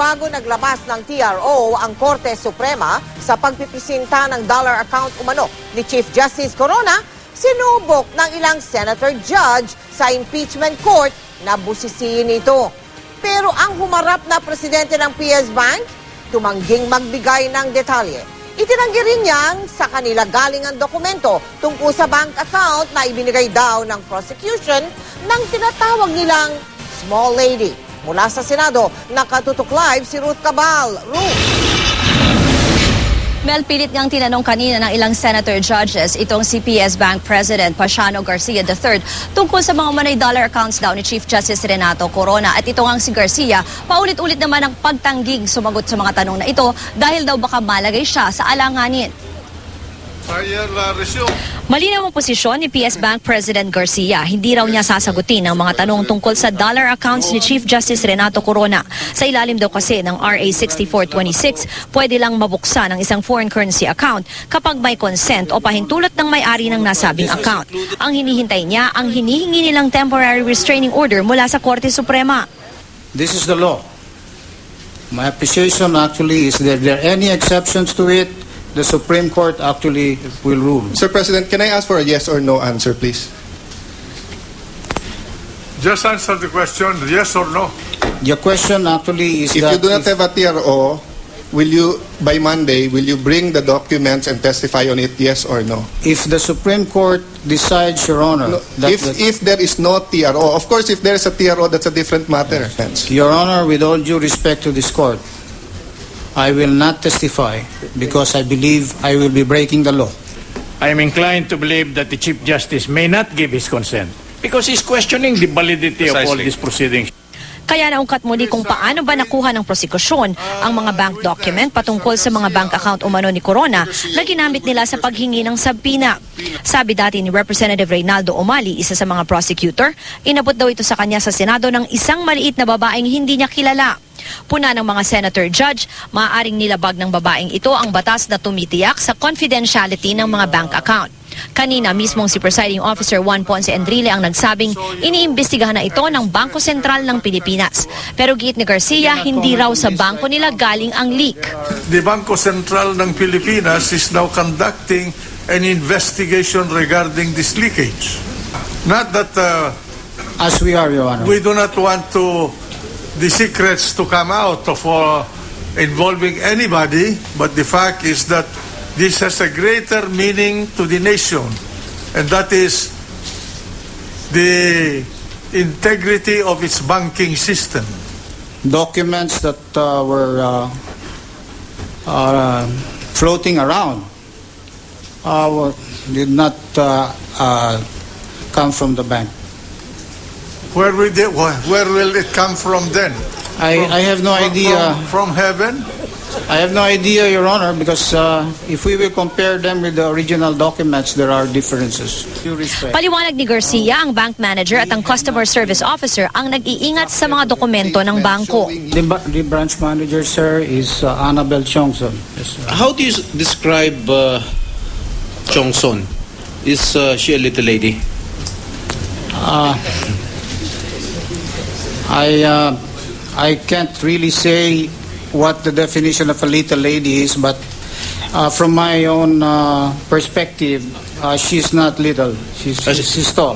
bago naglabas ng TRO ang Korte Suprema sa pagpipisinta ng dollar account umano ni Chief Justice Corona, sinubok ng ilang senator judge sa impeachment court na busisiin ito. Pero ang humarap na presidente ng PS Bank, tumangging magbigay ng detalye. Itinanggi rin niyang sa kanila galing ang dokumento tungkol sa bank account na ibinigay daw ng prosecution ng tinatawag nilang small lady. Mula sa Senado, nakatutok live si Ruth Cabal. Ruth! Mel, pilit ngang tinanong kanina ng ilang senator judges itong si PS Bank President Pasiano Garcia III tungkol sa mga manay dollar accounts daw ni Chief Justice Renato Corona. At ito ngang si Garcia, paulit-ulit naman ang pagtangging sumagot sa mga tanong na ito dahil daw baka malagay siya sa alanganin. Malinaw ang posisyon ni PS Bank President Garcia. Hindi raw niya sasagutin ang mga tanong tungkol sa dollar accounts ni Chief Justice Renato Corona. Sa ilalim daw kasi ng RA 6426, pwede lang mabuksan ang isang foreign currency account kapag may consent o pahintulot ng may-ari ng nasabing account. Ang hinihintay niya, ang hinihingi nilang temporary restraining order mula sa Korte Suprema. This is the law. My appreciation actually is that there are any exceptions to it, the Supreme Court actually will rule. Sir President, can I ask for a yes or no answer, please? Just answer the question, yes or no. The question actually is If that you do not have a TRO, will you, by Monday, will you bring the documents and testify on it, yes or no? if the Supreme Court decides, Your Honor, that If there is no TRO, of course, if there is a TRO, that's a different matter. Your Honor, with all due respect to this court, I will not testify because I believe I will be breaking the law. I am inclined to believe that the Chief Justice may not give his consent because he's questioning the validity of all these proceedings. Kaya naungkat muli kung paano ba nakuha ng prosekusyon ang mga bank document patungkol sa mga bank account umano ni Corona na ginamit nila sa paghingi ng sabpina. Sabi dati ni Representative Reynaldo Umali, isa sa mga prosecutor, inabot daw ito sa kanya sa Senado ng isang maliit na babaeng hindi niya kilala. Puna ng mga senator judge, maaaring nilabag ng babaeng ito ang batas na tumitiyak sa confidentiality ng mga bank account. Kanina mismong si Presiding Officer Juan Ponce Enrile ang nagsabing iniimbestigahan na ito ng Bangko Sentral ng Pilipinas. Pero giit ni Garcia, hindi raw sa bangko nila galing ang leak. The Bangko Sentral ng Pilipinas is now conducting an investigation regarding this leakage. Not that As we are, Your Honor. we do not want the secrets to come out of involving anybody, but the fact is that this has a greater meaning to the nation, and that is the integrity of its banking system. Documents that were floating around did not come from the bank. Where will it come from then? I have no idea. From heaven? I have no idea, Your Honor, because if we will compare them with the original documents, there are differences. Due respect. Paliwanag ni Garcia, ang bank manager at ang customer service officer ang nag-iingat sa mga dokumento ng bangko. The branch manager, sir, is Annabelle Chongson. Yes, sir. How do you describe Chongson? Is she a little lady? I can't really say what the definition of a little lady is, but from my own perspective, she's not little. She's tall.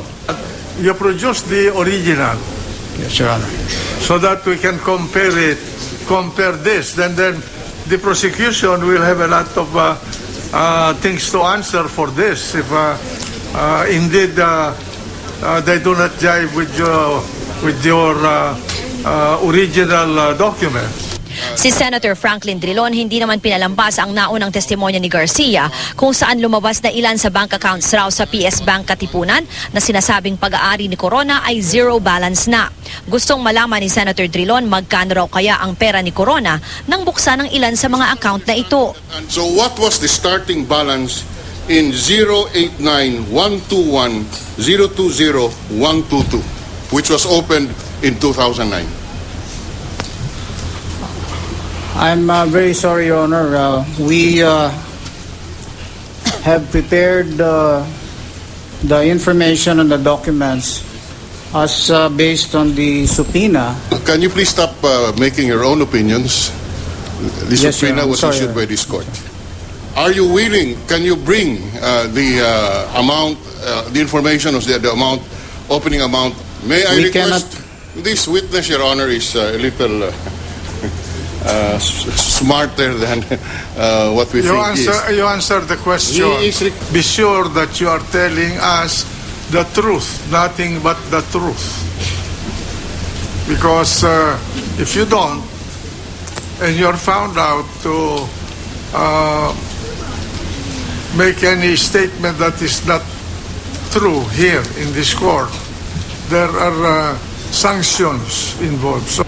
You produce the original Yes, Your Honor. so that we can compare this. Then the prosecution will have a lot of things to answer for this if indeed they do not jive with your original document. Si Senator Franklin Drilon hindi naman pinalampas ang naunang testimonya ni Garcia kung saan lumabas na ilan sa bank accounts raw sa PS Bank Katipunan na sinasabing pag-aari ni Corona ay zero balance na. Gustong malaman ni Senator Drilon magkano raw kaya ang pera ni Corona nang buksan ng ilan sa mga account na ito. And so what was the starting balance in 089-121-020-122, which was opened in 2009? I'm very sorry, Your Honor. We have prepared the information and the documents as based on the subpoena. Can you please stop making your own opinions. The Yes, Your subpoena Honor. was Sorry, issued Your by this court. Are you willing? Can you bring the amount, the information of the amount, opening amount? May I We request? This witness, Your Honor, is a little smarter than what we think he is. You answer the question. He is Be sure that you are telling us the truth, nothing but the truth. Because if you don't, and you're found out to make any statement that is not true here in this court, there are sanctions involved. So,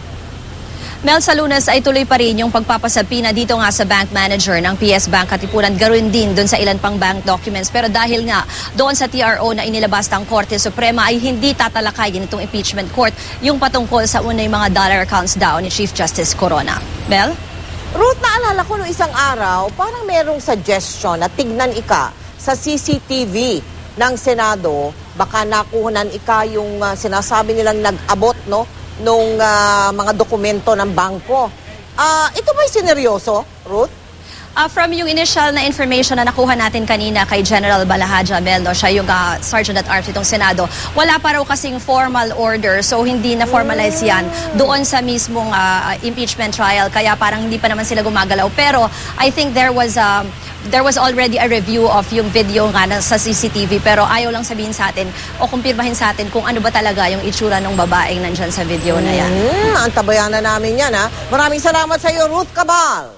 Mel, sa Lunes ay tuloy pa rin yung pagpapasabina dito nga sa bank manager ng PS Bank Katipunan. Gawin din doon sa ilan pang bank documents. Pero dahil nga doon sa TRO na inilabas ng Korte Suprema ay hindi tatalakayin itong impeachment court yung patungkol sa unay mga dollar accounts daw ni Chief Justice Corona. Mel? Ruth, naalala ko noong isang araw, parang merong suggestion na tignan ika sa CCTV ng Senado, baka nakuhanan ika yung sinasabi nilang nag-abot, no? Nung mga dokumento ng bangko. Ito ba'y sineryoso, Ruth? From yung initial na information na nakuha natin kanina kay General Balahaja Mel, no, siya yung Sergeant at Arms itong Senado, wala pa raw kasing formal order, so hindi na formalize yan doon sa mismong impeachment trial, kaya parang hindi pa naman sila gumagalaw. Pero I think there was already a review of yung video nga sa CCTV, pero ayaw lang sabihin sa atin o kumpirmahin sa atin kung ano ba talaga yung itsura ng babaeng nandyan sa video na yan. Antabayan na namin yan, ha? Maraming salamat sa iyo, Ruth Cabal.